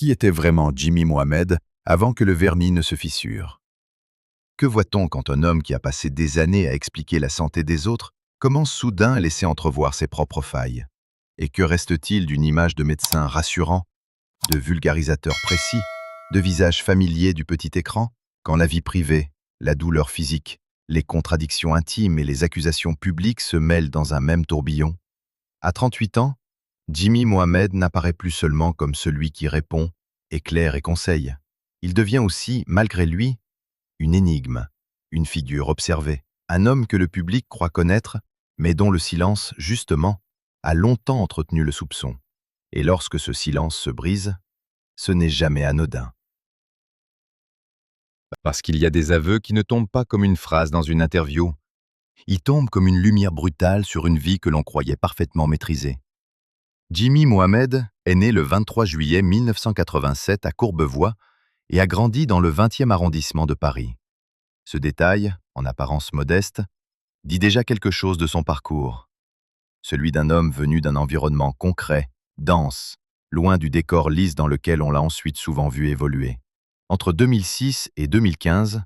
Qui était vraiment Jimmy Mohamed avant que le vernis ne se fissure? Que voit-on quand un homme qui a passé des années à expliquer la santé des autres commence soudain à laisser entrevoir ses propres failles? Et que reste-t-il d'une image de médecin rassurant, de vulgarisateur précis, de visage familier du petit écran, quand la vie privée, la douleur physique, les contradictions intimes et les accusations publiques se mêlent dans un même tourbillon? À 38 ans, Jimmy Mohamed n'apparaît plus seulement comme celui qui répond, éclaire et conseille. Il devient aussi, malgré lui, une énigme, une figure observée, un homme que le public croit connaître, mais dont le silence, justement, a longtemps entretenu le soupçon. Et lorsque ce silence se brise, ce n'est jamais anodin. Parce qu'il y a des aveux qui ne tombent pas comme une phrase dans une interview. Ils tombent comme une lumière brutale sur une vie que l'on croyait parfaitement maîtrisée. Jimmy Mohamed est né le 23 juillet 1987 à Courbevoie et a grandi dans le 20e arrondissement de Paris. Ce détail, en apparence modeste, dit déjà quelque chose de son parcours. Celui d'un homme venu d'un environnement concret, dense, loin du décor lisse dans lequel on l'a ensuite souvent vu évoluer. Entre 2006 et 2015,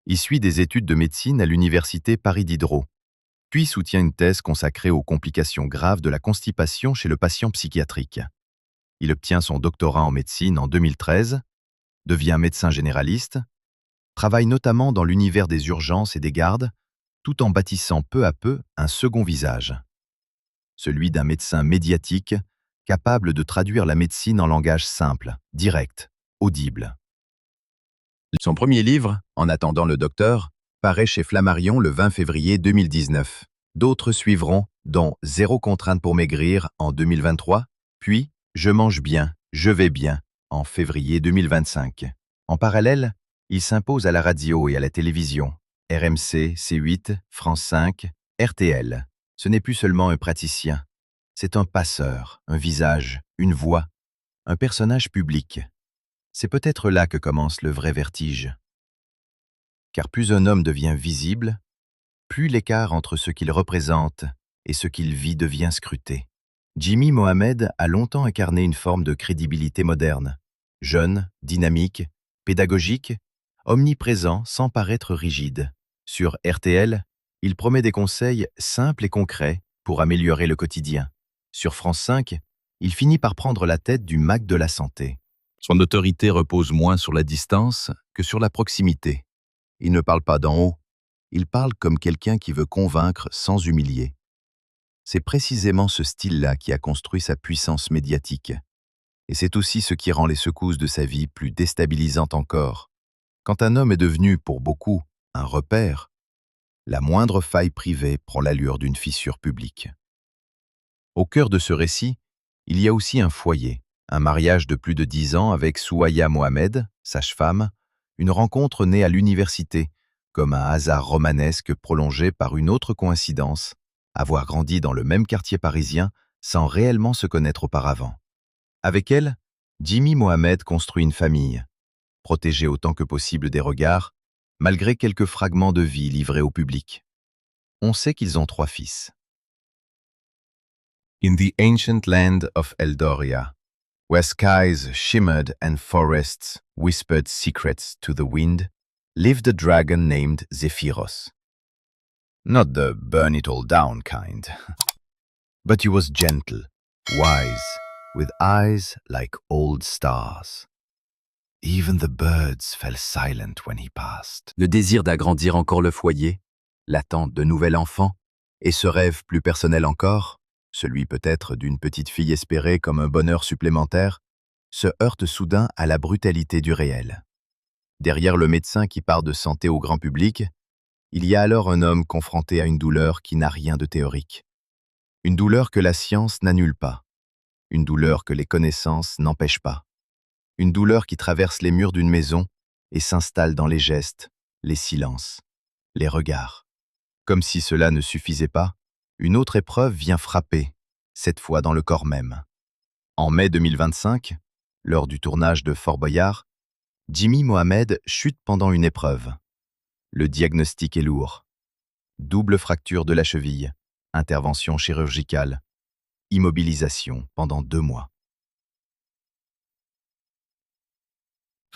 il suit des études de médecine à l'université Paris Diderot, puis soutient une thèse consacrée aux complications graves de la constipation chez le patient psychiatrique. Il obtient son doctorat en médecine en 2013, devient médecin généraliste, travaille notamment dans l'univers des urgences et des gardes, tout en bâtissant peu à peu un second visage. Celui d'un médecin médiatique, capable de traduire la médecine en langage simple, direct, audible. Son premier livre, En attendant le docteur, paraît chez Flammarion le 20 février 2019. D'autres suivront, dont Zéro contrainte pour maigrir en 2023, puis Je mange bien, je vais bien en février 2025. En parallèle, il s'impose à la radio et à la télévision, RMC, C8, France 5, RTL. Ce n'est plus seulement un praticien, c'est un passeur, un visage, une voix, un personnage public. C'est peut-être là que commence le vrai vertige. Car plus un homme devient visible, plus l'écart entre ce qu'il représente et ce qu'il vit devient scruté. Jimmy Mohamed a longtemps incarné une forme de crédibilité moderne, jeune, dynamique, pédagogique, omniprésent sans paraître rigide. Sur RTL, il promet des conseils simples et concrets pour améliorer le quotidien. Sur France 5, il finit par prendre la tête du MAC de la santé. Son autorité repose moins sur la distance que sur la proximité. Il ne parle pas d'en haut, il parle comme quelqu'un qui veut convaincre sans humilier. C'est précisément ce style-là qui a construit sa puissance médiatique. Et c'est aussi ce qui rend les secousses de sa vie plus déstabilisantes encore. Quand un homme est devenu, pour beaucoup, un repère, la moindre faille privée prend l'allure d'une fissure publique. Au cœur de ce récit, il y a aussi un foyer, un mariage de plus de 10 ans avec Souaya Mohamed, sage-femme, une rencontre née à l'université, comme un hasard romanesque prolongé par une autre coïncidence, avoir grandi dans le même quartier parisien sans réellement se connaître auparavant. Avec elle, Jimmy Mohamed construit une famille, protégée autant que possible des regards, malgré quelques fragments de vie livrés au public. On sait qu'ils ont 3 fils. In the ancient land of Eldoria, where skies shimmered and forests whispered secrets to the wind, lived a dragon named Zephyros. Not the burn-it-all-down kind, but he was gentle, wise, with eyes like old stars. Even the birds fell silent when he passed. Le désir d'agrandir encore le foyer, l'attente de nouvel enfant, et ce rêve plus personnel encore, celui peut-être d'une petite fille espérée comme un bonheur supplémentaire, se heurte soudain à la brutalité du réel. Derrière le médecin qui parle de santé au grand public, il y a alors un homme confronté à une douleur qui n'a rien de théorique. Une douleur que la science n'annule pas. Une douleur que les connaissances n'empêchent pas. Une douleur qui traverse les murs d'une maison et s'installe dans les gestes, les silences, les regards. Comme si cela ne suffisait pas, une autre épreuve vient frapper, cette fois dans le corps même. En mai 2025, lors du tournage de Fort Boyard, Jimmy Mohamed chute pendant une épreuve. Le diagnostic est lourd. Double fracture de la cheville, intervention chirurgicale, immobilisation pendant 2 mois.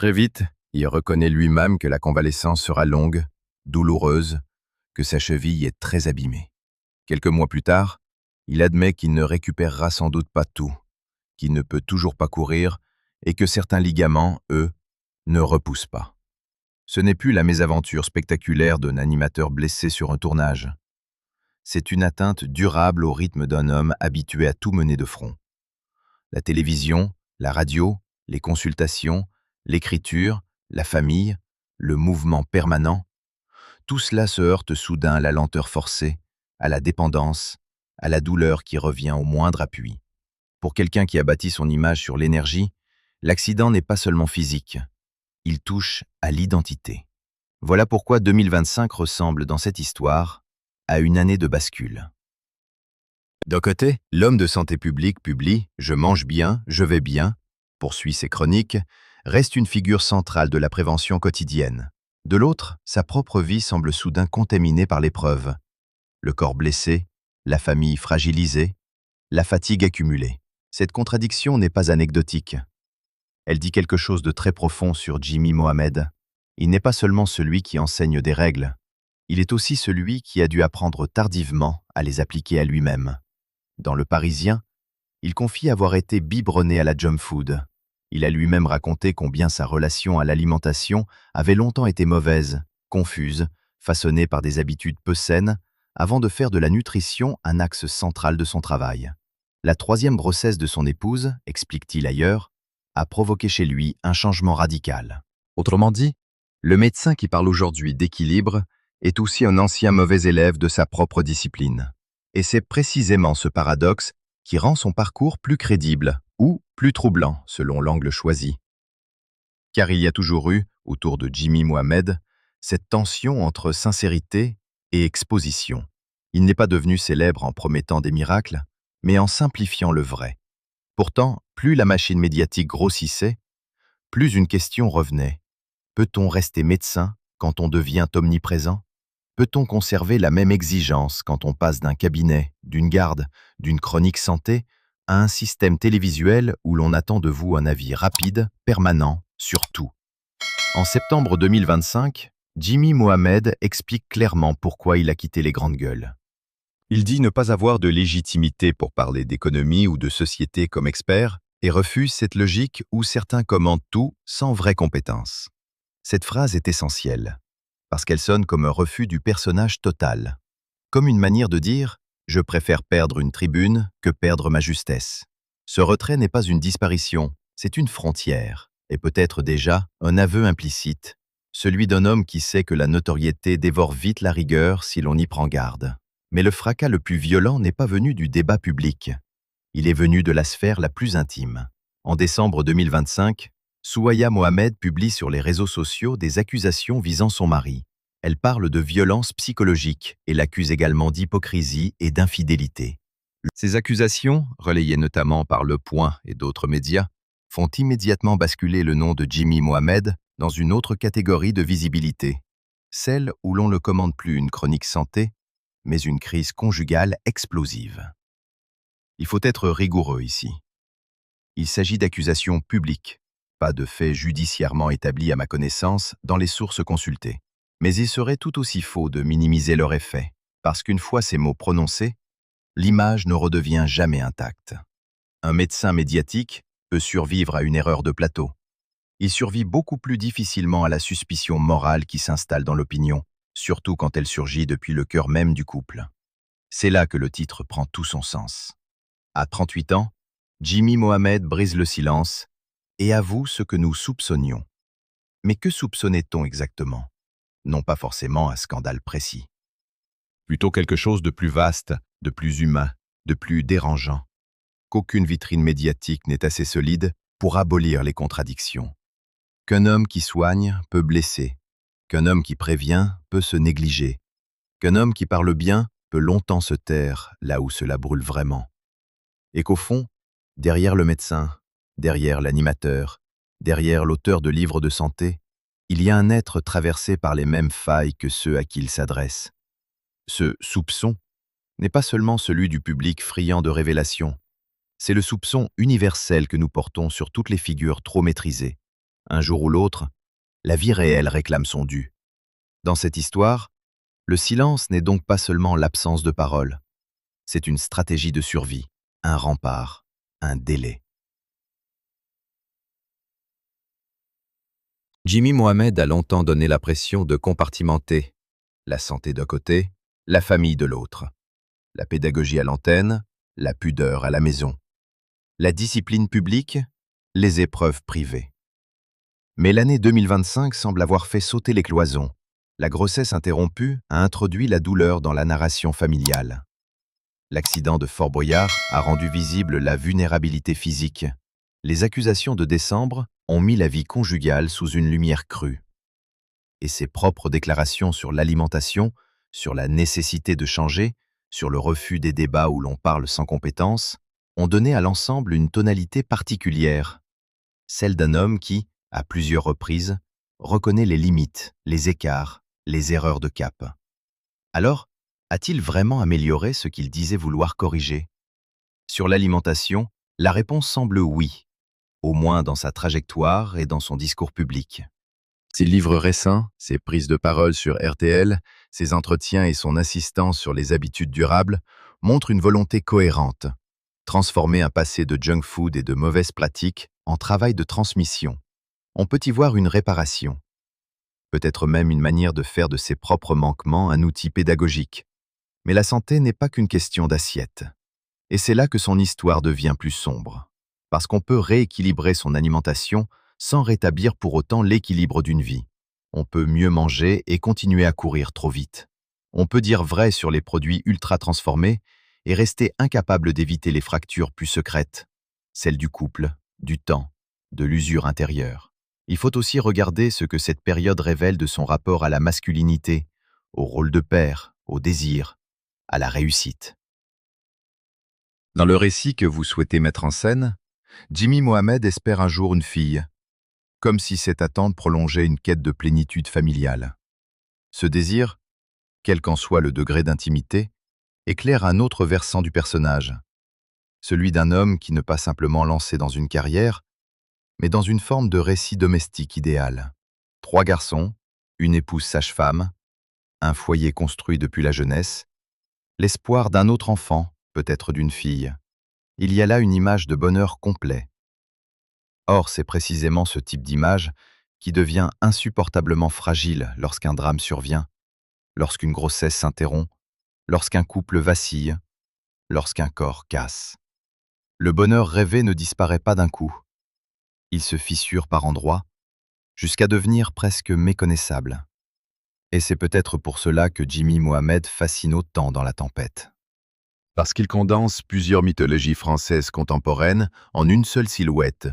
Très vite, il reconnaît lui-même que la convalescence sera longue, douloureuse, que sa cheville est très abîmée. Quelques mois plus tard, il admet qu'il ne récupérera sans doute pas tout, qu'il ne peut toujours pas courir et que certains ligaments, eux, ne repoussent pas. Ce n'est plus la mésaventure spectaculaire d'un animateur blessé sur un tournage. C'est une atteinte durable au rythme d'un homme habitué à tout mener de front. La télévision, la radio, les consultations, l'écriture, la famille, le mouvement permanent, tout cela se heurte soudain à la lenteur forcée, à la dépendance, à la douleur qui revient au moindre appui. Pour quelqu'un qui a bâti son image sur l'énergie, l'accident n'est pas seulement physique, il touche à l'identité. Voilà pourquoi 2025 ressemble dans cette histoire à une année de bascule. D'un côté, l'homme de santé publique publie « Je mange bien, je vais bien », poursuit ses chroniques, reste une figure centrale de la prévention quotidienne. De l'autre, sa propre vie semble soudain contaminée par l'épreuve. Le corps blessé, la famille fragilisée, la fatigue accumulée. Cette contradiction n'est pas anecdotique. Elle dit quelque chose de très profond sur Jimmy Mohamed. Il n'est pas seulement celui qui enseigne des règles, il est aussi celui qui a dû apprendre tardivement à les appliquer à lui-même. Dans Le Parisien, il confie avoir été biberonné à la junk food. Il a lui-même raconté combien sa relation à l'alimentation avait longtemps été mauvaise, confuse, façonnée par des habitudes peu saines, avant de faire de la nutrition un axe central de son travail. La troisième grossesse de son épouse, explique-t-il ailleurs, a provoqué chez lui un changement radical. Autrement dit, le médecin qui parle aujourd'hui d'équilibre est aussi un ancien mauvais élève de sa propre discipline. Et c'est précisément ce paradoxe qui rend son parcours plus crédible ou plus troublant selon l'angle choisi. Car il y a toujours eu, autour de Jimmy Mohamed, cette tension entre sincérité et exposition. Il n'est pas devenu célèbre en promettant des miracles, mais en simplifiant le vrai. Pourtant, plus la machine médiatique grossissait, plus une question revenait. Peut-on rester médecin quand on devient omniprésent ? Peut-on conserver la même exigence quand on passe d'un cabinet, d'une garde, d'une chronique santé, à un système télévisuel où l'on attend de vous un avis rapide, permanent, sur tout? En septembre 2025, Jimmy Mohamed explique clairement pourquoi il a quitté les grandes gueules. Il dit ne pas avoir de légitimité pour parler d'économie ou de société comme expert et refuse cette logique où certains commandent tout sans vraie compétence. Cette phrase est essentielle, parce qu'elle sonne comme un refus du personnage total, comme une manière de dire « je préfère perdre une tribune que perdre ma justesse ». Ce retrait n'est pas une disparition, c'est une frontière, et peut-être déjà un aveu implicite, celui d'un homme qui sait que la notoriété dévore vite la rigueur si l'on y prend garde. Mais le fracas le plus violent n'est pas venu du débat public, il est venu de la sphère la plus intime. En décembre 2025, Souaya Mohamed publie sur les réseaux sociaux des accusations visant son mari. Elle parle de violence psychologique et l'accuse également d'hypocrisie et d'infidélité. Ces accusations, relayées notamment par Le Point et d'autres médias, font immédiatement basculer le nom de Jimmy Mohamed dans une autre catégorie de visibilité, celle où l'on ne commande plus une chronique santé, mais une crise conjugale explosive. Il faut être rigoureux ici. Il s'agit d'accusations publiques, pas de faits judiciairement établis à ma connaissance dans les sources consultées. Mais il serait tout aussi faux de minimiser leur effet, parce qu'une fois ces mots prononcés, l'image ne redevient jamais intacte. Un médecin médiatique peut survivre à une erreur de plateau. Il survit beaucoup plus difficilement à la suspicion morale qui s'installe dans l'opinion, surtout quand elle surgit depuis le cœur même du couple. C'est là que le titre prend tout son sens. À 38 ans, Jimmy Mohamed brise le silence et avoue ce que nous soupçonnions. Mais que soupçonnait-on exactement? Non pas forcément un scandale précis. Plutôt quelque chose de plus vaste, de plus humain, de plus dérangeant. Qu'aucune vitrine médiatique n'est assez solide pour abolir les contradictions. Qu'un homme qui soigne peut blesser, qu'un homme qui prévient peut se négliger, qu'un homme qui parle bien peut longtemps se taire là où cela brûle vraiment. Et qu'au fond, derrière le médecin, derrière l'animateur, derrière l'auteur de livres de santé, il y a un être traversé par les mêmes failles que ceux à qui il s'adresse. Ce soupçon n'est pas seulement celui du public friand de révélations, c'est le soupçon universel que nous portons sur toutes les figures trop maîtrisées. Un jour ou l'autre, la vie réelle réclame son dû. Dans cette histoire, le silence n'est donc pas seulement l'absence de parole, c'est une stratégie de survie, un rempart, un délai. Jimmy Mohamed a longtemps donné la pression de compartimenter la santé d'un côté, la famille de l'autre, la pédagogie à l'antenne, la pudeur à la maison, la discipline publique, les épreuves privées. Mais l'année 2025 semble avoir fait sauter les cloisons. La grossesse interrompue a introduit la douleur dans la narration familiale. L'accident de Fort Boyard a rendu visible la vulnérabilité physique. Les accusations de décembre ont mis la vie conjugale sous une lumière crue. Et ses propres déclarations sur l'alimentation, sur la nécessité de changer, sur le refus des débats où l'on parle sans compétence, ont donné à l'ensemble une tonalité particulière, celle d'un homme qui, à plusieurs reprises, reconnaît les limites, les écarts, les erreurs de cap. Alors, a-t-il vraiment amélioré ce qu'il disait vouloir corriger? Sur l'alimentation, la réponse semble oui, au moins dans sa trajectoire et dans son discours public. Ses livres récents, ses prises de parole sur RTL, ses entretiens et son assistance sur les habitudes durables montrent une volonté cohérente, transformer un passé de junk food et de mauvaises pratiques en travail de transmission. On peut y voir une réparation, peut-être même une manière de faire de ses propres manquements un outil pédagogique. Mais la santé n'est pas qu'une question d'assiette. Et c'est là que son histoire devient plus sombre, parce qu'on peut rééquilibrer son alimentation sans rétablir pour autant l'équilibre d'une vie. On peut mieux manger et continuer à courir trop vite. On peut dire vrai sur les produits ultra transformés et rester incapable d'éviter les fractures plus secrètes, celles du couple, du temps, de l'usure intérieure. Il faut aussi regarder ce que cette période révèle de son rapport à la masculinité, au rôle de père, au désir, à la réussite. Dans le récit que vous souhaitez mettre en scène, Jimmy Mohamed espère un jour une fille, comme si cette attente prolongeait une quête de plénitude familiale. Ce désir, quel qu'en soit le degré d'intimité, éclaire un autre versant du personnage, celui d'un homme qui n'est pas simplement lancé dans une carrière, mais dans une forme de récit domestique idéal. 3 garçons, une épouse sage-femme, un foyer construit depuis la jeunesse, l'espoir d'un autre enfant, peut-être d'une fille. Il y a là une image de bonheur complet. Or, c'est précisément ce type d'image qui devient insupportablement fragile lorsqu'un drame survient, lorsqu'une grossesse s'interrompt, lorsqu'un couple vacille, lorsqu'un corps casse. Le bonheur rêvé ne disparaît pas d'un coup. Il se fissure par endroits, jusqu'à devenir presque méconnaissable. Et c'est peut-être pour cela que Jimmy Mohamed fascine autant dans La Tempête. Parce qu'il condense plusieurs mythologies françaises contemporaines en une seule silhouette,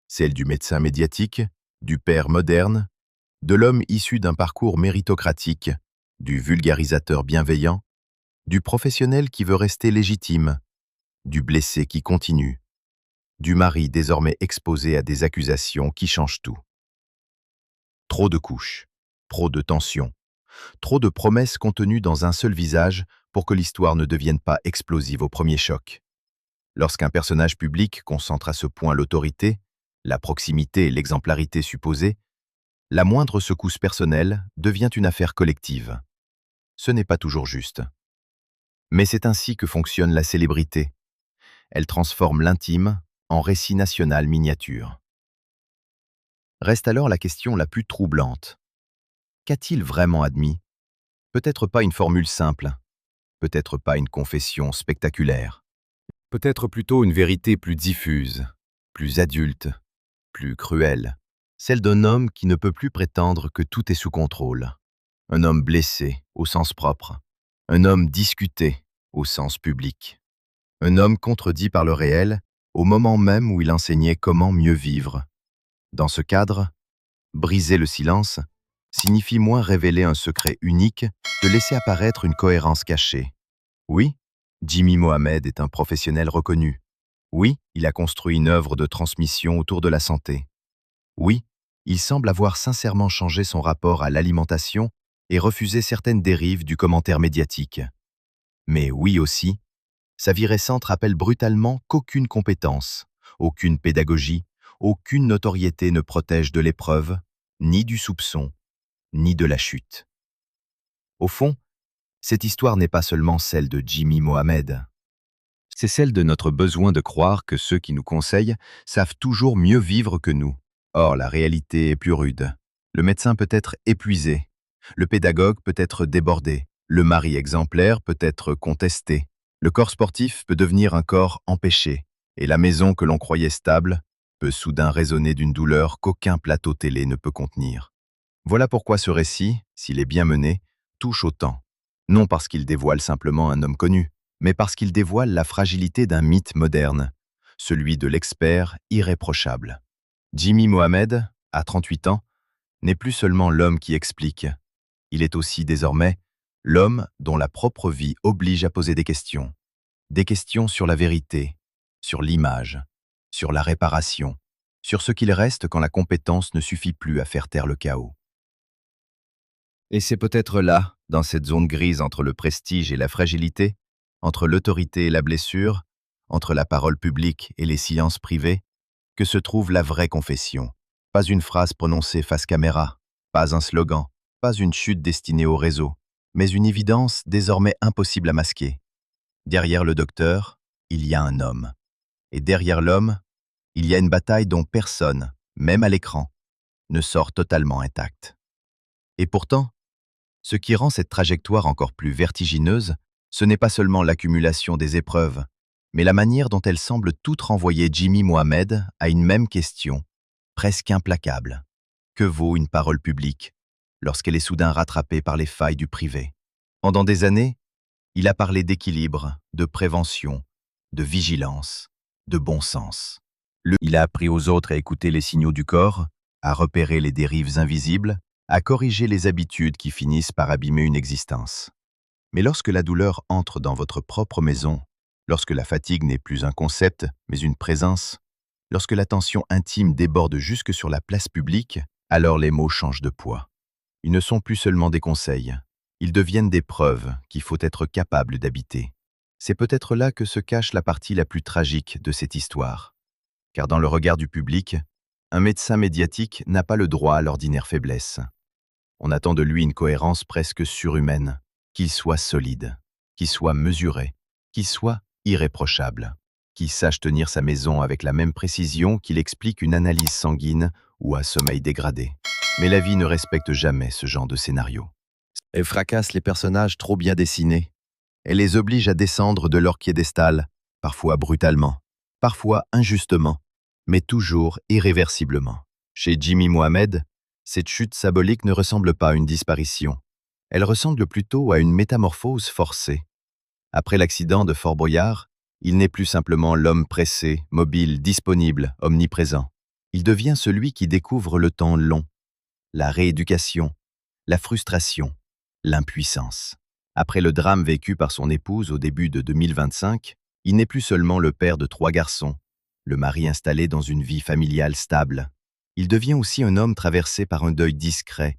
celle du médecin médiatique, du père moderne, de l'homme issu d'un parcours méritocratique, du vulgarisateur bienveillant, du professionnel qui veut rester légitime, du blessé qui continue, du mari désormais exposé à des accusations qui changent tout. Trop de couches, trop de tensions, trop de promesses contenues dans un seul visage pour que l'histoire ne devienne pas explosive au premier choc. Lorsqu'un personnage public concentre à ce point l'autorité, la proximité et l'exemplarité supposées, la moindre secousse personnelle devient une affaire collective. Ce n'est pas toujours juste. Mais c'est ainsi que fonctionne la célébrité. Elle transforme l'intime en récit national miniature. Reste alors la question la plus troublante. Qu'a-t-il vraiment admis? Peut-être pas une formule simple, peut-être pas une confession spectaculaire, peut-être plutôt une vérité plus diffuse, plus adulte, plus cruelle, celle d'un homme qui ne peut plus prétendre que tout est sous contrôle. Un homme blessé, au sens propre. Un homme discuté, au sens public. Un homme contredit par le réel, au moment même où il enseignait comment mieux vivre. Dans ce cadre, briser le silence signifie moins révéler un secret unique que laisser apparaître une cohérence cachée. Oui, Jimmy Mohamed est un professionnel reconnu. Oui, il a construit une œuvre de transmission autour de la santé. Oui, il semble avoir sincèrement changé son rapport à l'alimentation et refusé certaines dérives du commentaire médiatique. Mais oui aussi, sa vie récente rappelle brutalement qu'aucune compétence, aucune pédagogie, Aucune notoriété ne protège de l'épreuve, ni du soupçon, ni de la chute. Au fond, cette histoire n'est pas seulement celle de Jimmy Mohamed. C'est celle de notre besoin de croire que ceux qui nous conseillent savent toujours mieux vivre que nous. Or, la réalité est plus rude. Le médecin peut être épuisé, le pédagogue peut être débordé, le mari exemplaire peut être contesté, le corps sportif peut devenir un corps empêché, et la maison que l'on croyait stable peut soudain résonner d'une douleur qu'aucun plateau télé ne peut contenir. Voilà pourquoi ce récit, s'il est bien mené, touche autant. Non parce qu'il dévoile simplement un homme connu, mais parce qu'il dévoile la fragilité d'un mythe moderne, celui de l'expert irréprochable. Jimmy Mohamed, à 38 ans, n'est plus seulement l'homme qui explique. Il est aussi désormais l'homme dont la propre vie oblige à poser des questions. Des questions sur la vérité, sur l'image, sur la réparation, sur ce qu'il reste quand la compétence ne suffit plus à faire taire le chaos. Et c'est peut-être là, dans cette zone grise entre le prestige et la fragilité, entre l'autorité et la blessure, entre la parole publique et les silences privés, que se trouve la vraie confession. Pas une phrase prononcée face caméra, pas un slogan, pas une chute destinée au réseau, mais une évidence désormais impossible à masquer. Derrière le docteur, il y a un homme. Et derrière l'homme, il y a une bataille dont personne, même à l'écran, ne sort totalement intact. Et pourtant, ce qui rend cette trajectoire encore plus vertigineuse, ce n'est pas seulement l'accumulation des épreuves, mais la manière dont elles semblent toutes renvoyer Jimmy Mohamed à une même question, presque implacable. Que vaut une parole publique lorsqu'elle est soudain rattrapée par les failles du privé? Pendant des années, il a parlé d'équilibre, de prévention, de vigilance, de bon sens. Il a appris aux autres à écouter les signaux du corps, à repérer les dérives invisibles, à corriger les habitudes qui finissent par abîmer une existence. Mais lorsque la douleur entre dans votre propre maison, lorsque la fatigue n'est plus un concept, mais une présence, lorsque la tension intime déborde jusque sur la place publique, alors les mots changent de poids. Ils ne sont plus seulement des conseils, ils deviennent des preuves qu'il faut être capable d'habiter. C'est peut-être là que se cache la partie la plus tragique de cette histoire. Car dans le regard du public, un médecin médiatique n'a pas le droit à l'ordinaire faiblesse. On attend de lui une cohérence presque surhumaine, qu'il soit solide, qu'il soit mesuré, qu'il soit irréprochable, qu'il sache tenir sa maison avec la même précision qu'il explique une analyse sanguine ou un sommeil dégradé. Mais la vie ne respecte jamais ce genre de scénario. Elle fracasse les personnages trop bien dessinés. Elle les oblige à descendre de leur piédestal, parfois brutalement, parfois injustement, mais toujours irréversiblement. Chez Jimmy Mohamed, cette chute symbolique ne ressemble pas à une disparition. Elle ressemble plutôt à une métamorphose forcée. Après l'accident de Fort Boyard, il n'est plus simplement l'homme pressé, mobile, disponible, omniprésent. Il devient celui qui découvre le temps long, la rééducation, la frustration, l'impuissance. Après le drame vécu par son épouse au début de 2025, il n'est plus seulement le père de 3 garçons, le mari installé dans une vie familiale stable. Il devient aussi un homme traversé par un deuil discret,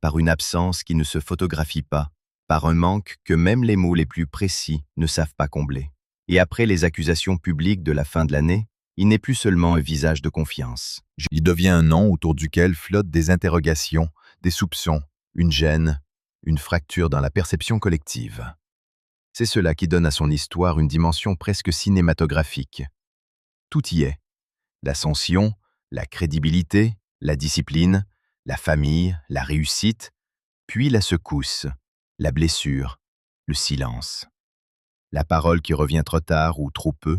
par une absence qui ne se photographie pas, par un manque que même les mots les plus précis ne savent pas combler. Et après les accusations publiques de la fin de l'année, il n'est plus seulement un visage de confiance. Il devient un nom autour duquel flottent des interrogations, des soupçons, une gêne, une fracture dans la perception collective. C'est cela qui donne à son histoire une dimension presque cinématographique. Tout y est. L'ascension, la crédibilité, la discipline, la famille, la réussite, puis la secousse, la blessure, le silence. La parole qui revient trop tard ou trop peu.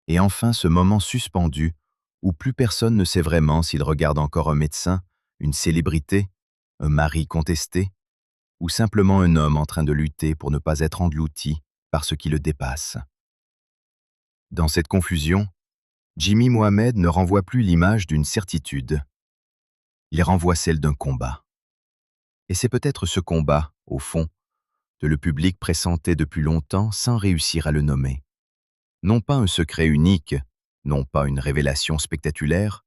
Et enfin ce moment suspendu où plus personne ne sait vraiment s'il regarde encore un médecin, une célébrité, un mari contesté, ou simplement un homme en train de lutter pour ne pas être englouti par ce qui le dépasse. Dans cette confusion, Jimmy Mohamed ne renvoie plus l'image d'une certitude. Il renvoie celle d'un combat. Et c'est peut-être ce combat, au fond, que le public pressentait depuis longtemps sans réussir à le nommer. Non pas un secret unique, non pas une révélation spectaculaire,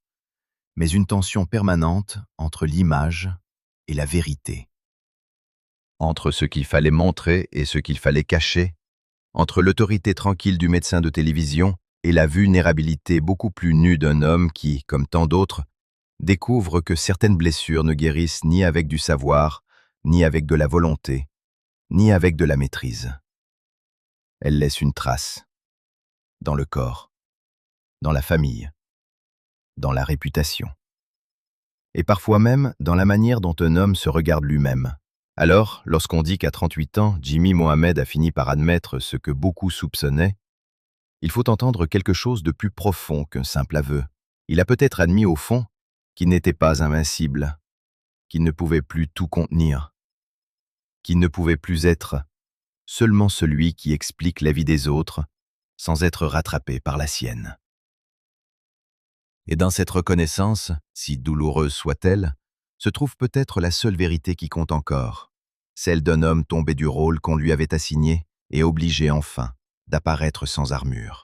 mais une tension permanente entre l'image et la vérité. Entre ce qu'il fallait montrer et ce qu'il fallait cacher, entre l'autorité tranquille du médecin de télévision et la vulnérabilité beaucoup plus nue d'un homme qui, comme tant d'autres, découvre que certaines blessures ne guérissent ni avec du savoir, ni avec de la volonté, ni avec de la maîtrise. Elles laissent une trace, dans le corps, dans la famille, dans la réputation, et parfois même dans la manière dont un homme se regarde lui-même. Alors, lorsqu'on dit qu'à 38 ans, Jimmy Mohamed a fini par admettre ce que beaucoup soupçonnaient, il faut entendre quelque chose de plus profond qu'un simple aveu. Il a peut-être admis au fond qu'il n'était pas invincible, qu'il ne pouvait plus tout contenir, qu'il ne pouvait plus être seulement celui qui explique la vie des autres sans être rattrapé par la sienne. Et dans cette reconnaissance, si douloureuse soit-elle, se trouve peut-être la seule vérité qui compte encore, celle d'un homme tombé du rôle qu'on lui avait assigné et obligé enfin d'apparaître sans armure.